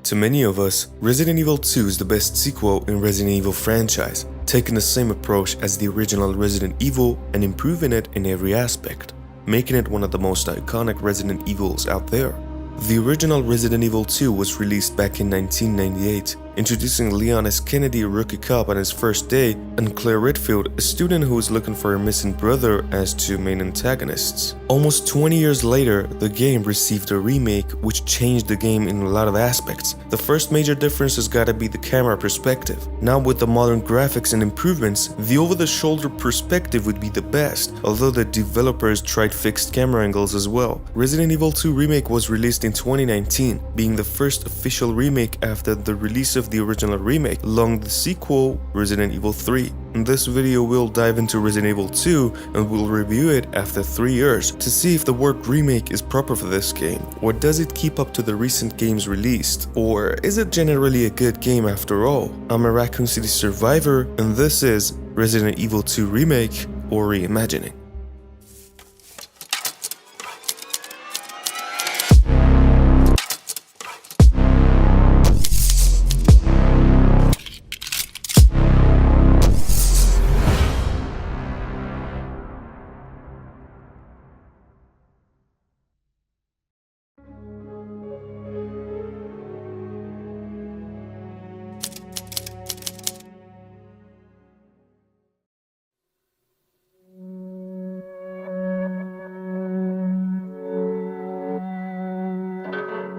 To many of us, Resident Evil 2 is the best sequel in Resident Evil franchise, taking the same approach as the original Resident Evil and improving it in every aspect, making it one of the most iconic Resident Evils out there. The original Resident Evil 2 was released back in 1998, introducing Leon as Kennedy, a rookie cop on his first day, and Claire Redfield, a student who is looking for her missing brother, as two main antagonists. Almost 20 years later, the game received a remake which changed the game in a lot of aspects. The first major difference has gotta be the camera perspective. Now with the modern graphics and improvements, the over-the-shoulder perspective would be the best, although the developers tried fixed camera angles as well. Resident Evil 2 Remake was released in 2019, being the first official remake after the release of the original remake, along the sequel Resident Evil 3. In this video we'll dive into Resident Evil 2 and we'll review it after 3 years to see if the word remake is proper for this game, or does it keep up to the recent games released, or is it generally a good game after all. I'm a Raccoon City survivor and this is Resident Evil 2 Remake or Reimagining.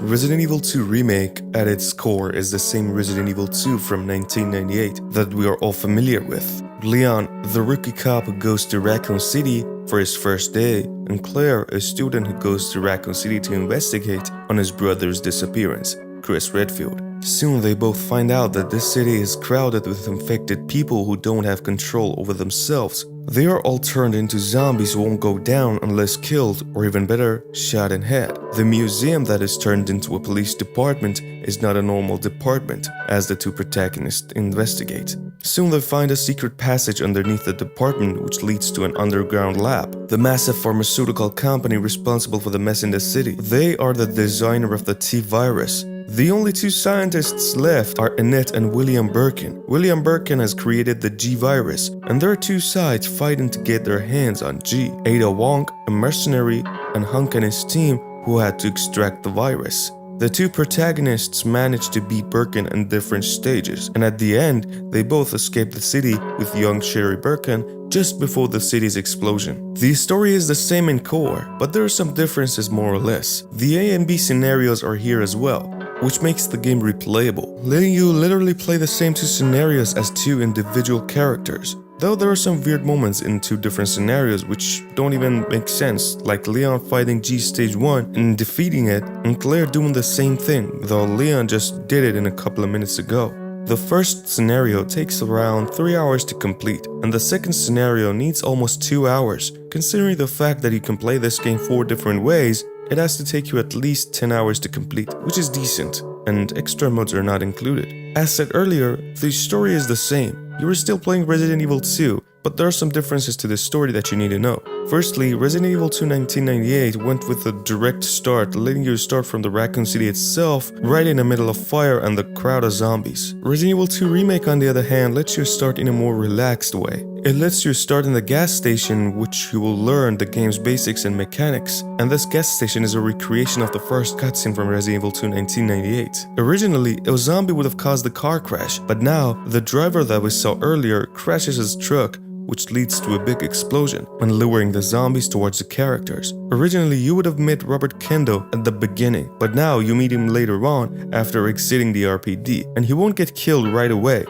Resident Evil 2 Remake at its core is the same Resident Evil 2 from 1998 that we are all familiar with. Leon, the rookie cop who goes to Raccoon City for his first day, and Claire, a student who goes to Raccoon City to investigate on his brother's disappearance, Chris Redfield. Soon they both find out that this city is crowded with infected people who don't have control over themselves. They are all turned into zombies who won't go down unless killed, or even better, shot in head. The museum that is turned into a police department is not a normal department, as the two protagonists investigate. Soon they find a secret passage underneath the department which leads to an underground lab. The massive pharmaceutical company responsible for the mess in the city. They are the designer of the T-virus. The only two scientists left are Annette and William Birkin. William Birkin has created the G-virus, and there are two sides fighting to get their hands on G. Ada Wong, a mercenary, and Hunk and his team who had to extract the virus. The two protagonists managed to beat Birkin in different stages, and at the end, they both escaped the city with young Sherry Birkin just before the city's explosion. The story is the same in core, but there are some differences more or less. The A and B scenarios are here as well, which makes the game replayable, letting you literally play the same two scenarios as two individual characters. Though there are some weird moments in two different scenarios which don't even make sense, like Leon fighting G Stage 1 and defeating it, and Claire doing the same thing, though Leon just did it in a couple of minutes ago. The first scenario takes around 3 hours to complete, and the second scenario needs almost 2 hours. Considering the fact that you can play this game 4 different ways, it has to take you at least 10 hours to complete, which is decent, and extra modes are not included. As said earlier, the story is the same. You are still playing Resident Evil 2, but there are some differences to the story that you need to know. Firstly, Resident Evil 2 1998 went with a direct start, letting you start from the Raccoon City itself, right in the middle of fire and the crowd of zombies. Resident Evil 2 Remake, on the other hand, lets you start in a more relaxed way. It lets you start in the gas station, which you will learn the game's basics and mechanics, and this gas station is a recreation of the first cutscene from Resident Evil 2 1998. Originally, a zombie would have caused the car crash, but now, the driver that we saw earlier crashes his truck, which leads to a big explosion and luring the zombies towards the characters. Originally, you would have met Robert Kendo at the beginning, but now you meet him later on after exiting the RPD, and he won't get killed right away.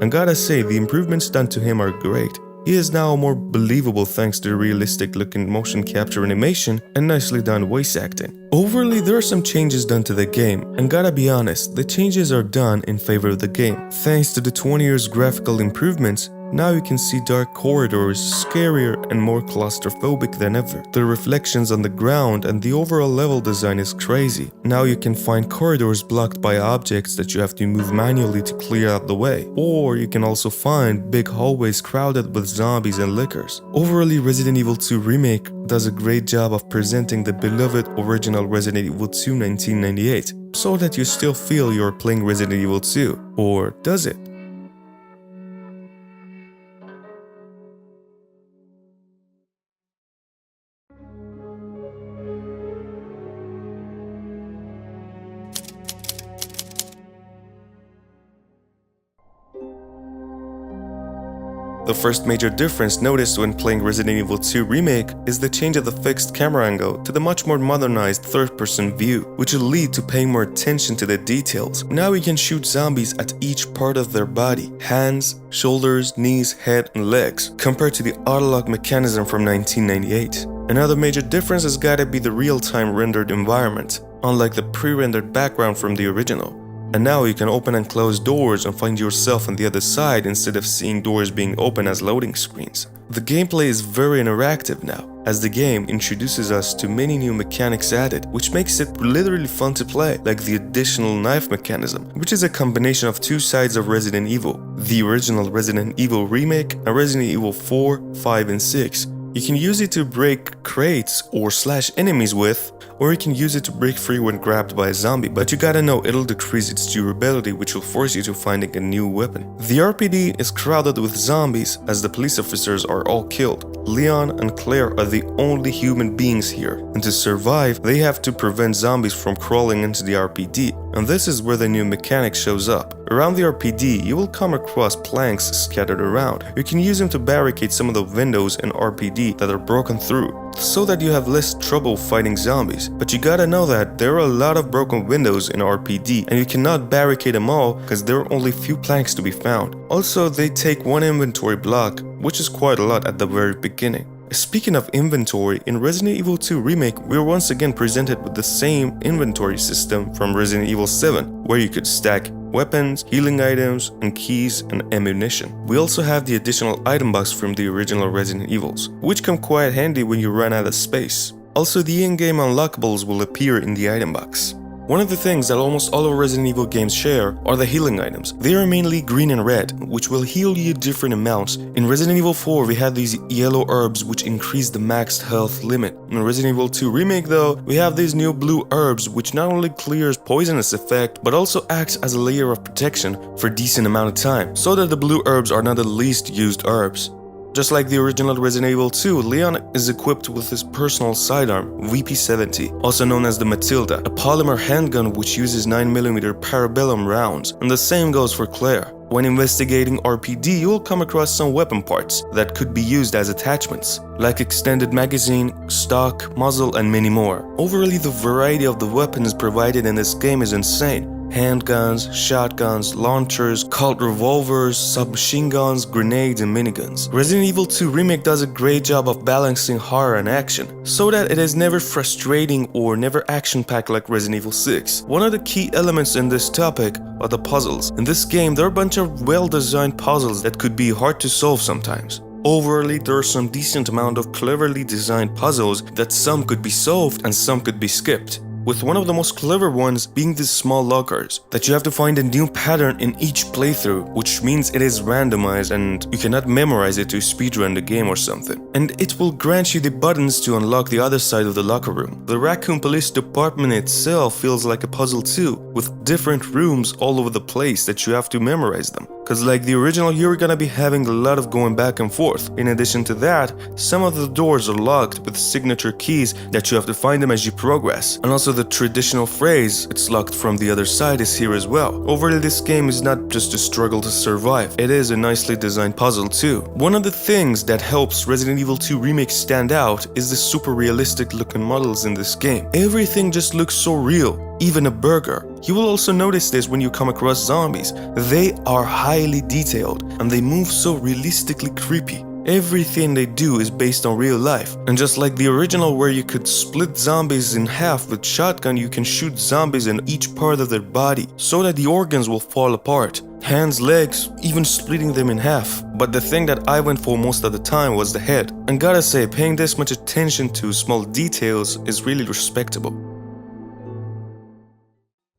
And gotta say, the improvements done to him are great. He is now more believable thanks to the realistic looking motion capture animation and nicely done voice acting. Overall, there are some changes done to the game, and gotta be honest, the changes are done in favor of the game. Thanks to the 20 years graphical improvements, Now you can see dark corridors, scarier and more claustrophobic than ever. The reflections on the ground and the overall level design is crazy. Now you can find corridors blocked by objects that you have to move manually to clear out the way. Or you can also find big hallways crowded with zombies and lickers. Overall, Resident Evil 2 Remake does a great job of presenting the beloved original Resident Evil 2 1998, so that you still feel you're playing Resident Evil 2. Or does it? The first major difference noticed when playing Resident Evil 2 Remake is the change of the fixed camera angle to the much more modernized third-person view, which will lead to paying more attention to the details. Now we can shoot zombies at each part of their body: hands, shoulders, knees, head, and legs, compared to the autolock mechanism from 1998. Another major difference has gotta be the real-time rendered environment, unlike the pre-rendered background from the original. And now you can open and close doors and find yourself on the other side instead of seeing doors being open as loading screens. The gameplay is very interactive now, as the game introduces us to many new mechanics added, which makes it literally fun to play, like the additional knife mechanism, which is a combination of two sides of Resident Evil, the original Resident Evil Remake and Resident Evil 4, 5, and 6. You can use it to break crates or slash enemies with, or you can use it to break free when grabbed by a zombie, but you gotta know it'll decrease its durability, which will force you to finding a new weapon. The RPD is crowded with zombies as the police officers are all killed. Leon and Claire are the only human beings here, and to survive, they have to prevent zombies from crawling into the RPD, and this is where the new mechanic shows up. Around the RPD, you will come across planks scattered around. You can use them to barricade some of the windows in RPD that are broken through, so that you have less trouble fighting zombies. But you gotta know that there are a lot of broken windows in RPD, and you cannot barricade them all because there are only few planks to be found. Also, they take one inventory block, which is quite a lot at the very beginning. Speaking of inventory, in Resident Evil 2 Remake, we are once again presented with the same inventory system from Resident Evil 7, where you could stack weapons, healing items, and keys and ammunition. We also have the additional item box from the original Resident Evils, which come quite handy when you run out of space. Also, the in-game unlockables will appear in the item box. One of the things that almost all of Resident Evil games share are the healing items. They are mainly green and red, which will heal you different amounts. In Resident Evil 4, we have these yellow herbs which increase the maxed health limit. In Resident Evil 2 Remake though, we have these new blue herbs which not only clears poisonous effect, but also acts as a layer of protection for a decent amount of time, so that the blue herbs are not the least used herbs. Just like the original Resident Evil 2, Leon is equipped with his personal sidearm, VP-70, also known as the Matilda, a polymer handgun which uses 9mm parabellum rounds, and the same goes for Claire. When investigating RPD, you will come across some weapon parts that could be used as attachments, like extended magazine, stock, muzzle, and many more. Overall, the variety of the weapons provided in this game is insane. Handguns, shotguns, launchers, Colt revolvers, submachine guns, grenades, and miniguns. Resident Evil 2 Remake does a great job of balancing horror and action, so that it is never frustrating or never action-packed like Resident Evil 6. One of the key elements in this topic are the puzzles. In this game, there are a bunch of well-designed puzzles that could be hard to solve sometimes. Overall, there are some decent amount of cleverly designed puzzles that some could be solved and some could be skipped, with one of the most clever ones being these small lockers that you have to find a new pattern in each playthrough, which means it is randomized and you cannot memorize it to speedrun the game or something. And it will grant you the buttons to unlock the other side of the locker room. The Raccoon police department itself feels like a puzzle too, with different rooms all over the place that you have to memorize them. Cause like the original, you're gonna be having a lot of going back and forth. In addition to that, some of the doors are locked with signature keys that you have to find them as you progress. And also the traditional phrase, "it's locked from the other side," is here as well. Overall, this game is not just a struggle to survive, it is a nicely designed puzzle too. One of the things that helps Resident Evil 2 Remake stand out is the super realistic looking models in this game. Everything just looks so real. Even a burger. You will also notice this when you come across zombies. They are highly detailed and they move so realistically creepy. Everything they do is based on real life. And just like the original where you could split zombies in half with shotgun, you can shoot zombies in each part of their body so that the organs will fall apart. Hands, legs, even splitting them in half. But the thing that I went for most of the time was the head. And gotta say, paying this much attention to small details is really respectable.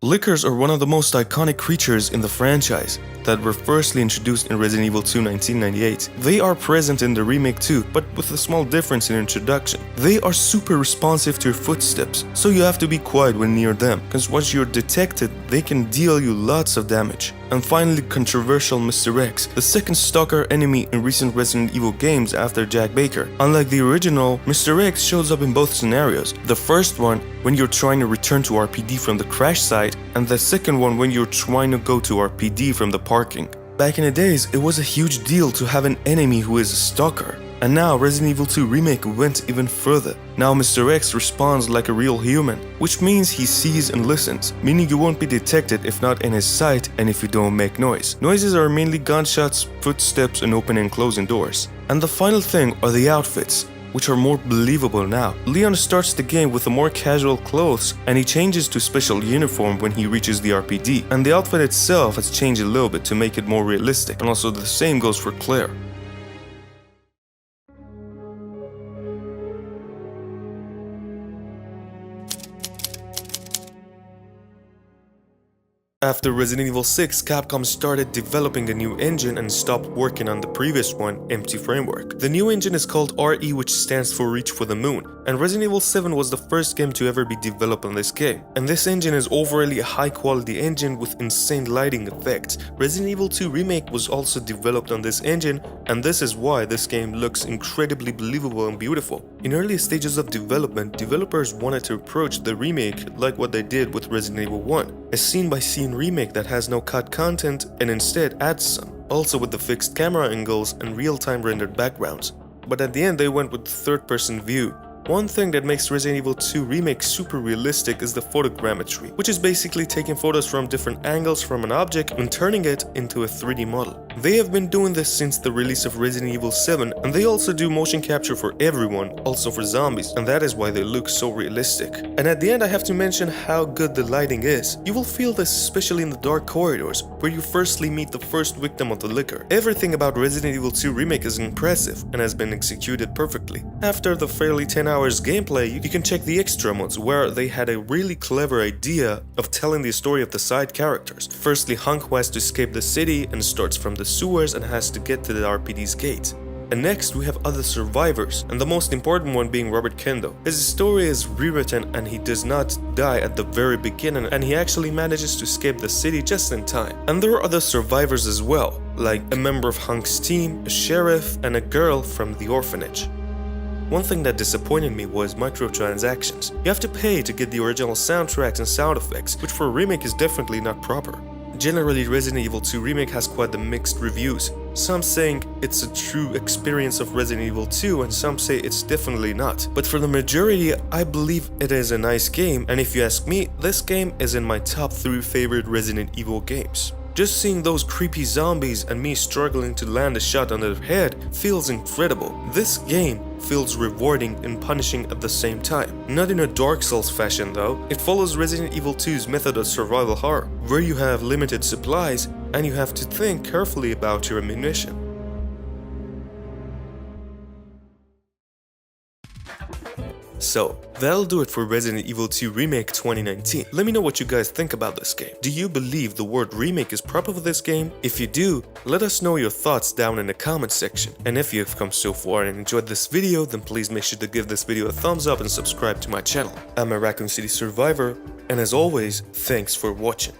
Lickers are one of the most iconic creatures in the franchise that were firstly introduced in Resident Evil 2 1998. They are present in the remake too, but with a small difference in introduction. They are super responsive to your footsteps, so you have to be quiet when near them, because once you're detected, they can deal you lots of damage. And finally, controversial Mr. X, the second stalker enemy in recent Resident Evil games after Jack Baker. Unlike the original, Mr. X shows up in both scenarios. The first one, when you're trying to return to RPD from the crash site, and the second one when you're trying to go to RPD from the parking. Back in the days, it was a huge deal to have an enemy who is a stalker. And now Resident Evil 2 Remake went even further. Now Mr. X responds like a real human, which means he sees and listens, meaning you won't be detected if not in his sight and if you don't make noise. Noises are mainly gunshots, footsteps, and opening and closing doors. And the final thing are the outfits, which are more believable now. Leon starts the game with a more casual clothes and he changes to special uniform when he reaches the RPD. And the outfit itself has changed a little bit to make it more realistic, and also the same goes for Claire. After Resident Evil 6, Capcom started developing a new engine and stopped working on the previous one, Empty Framework. The new engine is called RE, which stands for Reach for the Moon, and Resident Evil 7 was the first game to ever be developed on this game. And this engine is overall a high quality engine with insane lighting effects. Resident Evil 2 Remake was also developed on this engine, and this is why this game looks incredibly believable and beautiful. In early stages of development, developers wanted to approach the remake like what they did with Resident Evil 1, a scene-by-scene remake that has no cut content and instead adds some, also with the fixed camera angles and real-time rendered backgrounds. But at the end they went with third-person view. One thing that makes Resident Evil 2 Remake super realistic is the photogrammetry, which is basically taking photos from different angles from an object and turning it into a 3D model. They have been doing this since the release of Resident Evil 7, and they also do motion capture for everyone, also for zombies, and that is why they look so realistic. And at the end I have to mention how good the lighting is. You will feel this especially in the dark corridors, where you firstly meet the first victim of the liquor. Everything about Resident Evil 2 Remake is impressive and has been executed perfectly. After the fairly 10 hours gameplay, you can check the extra modes where they had a really clever idea of telling the story of the side characters. Firstly, Hunk who has to escape the city and starts from the sewers and has to get to the RPD's gate. And next we have other survivors, and the most important one being Robert Kendo. His story is rewritten and he does not die at the very beginning, and he actually manages to escape the city just in time. And there are other survivors as well, like a member of Hunk's team, a sheriff, and a girl from the orphanage. One thing that disappointed me was microtransactions. You have to pay to get the original soundtracks and sound effects, which for a remake is definitely not proper. Generally, Resident Evil 2 Remake has quite the mixed reviews. Some saying it's a true experience of Resident Evil 2 and some say it's definitely not. But for the majority, I believe it is a nice game, and if you ask me, this game is in my top 3 favorite Resident Evil games. Just seeing those creepy zombies and me struggling to land a shot on their head feels incredible. This game feels rewarding and punishing at the same time. Not in a Dark Souls fashion though, it follows Resident Evil 2's method of survival horror, where you have limited supplies and you have to think carefully about your ammunition. So, that'll do it for Resident Evil 2 Remake 2019. Let me know what you guys think about this game. Do you believe the word remake is proper for this game? If you do, let us know your thoughts down in the comment section. And if you have come so far and enjoyed this video, then please make sure to give this video a thumbs up and subscribe to my channel. I'm a Raccoon City survivor, and as always, thanks for watching.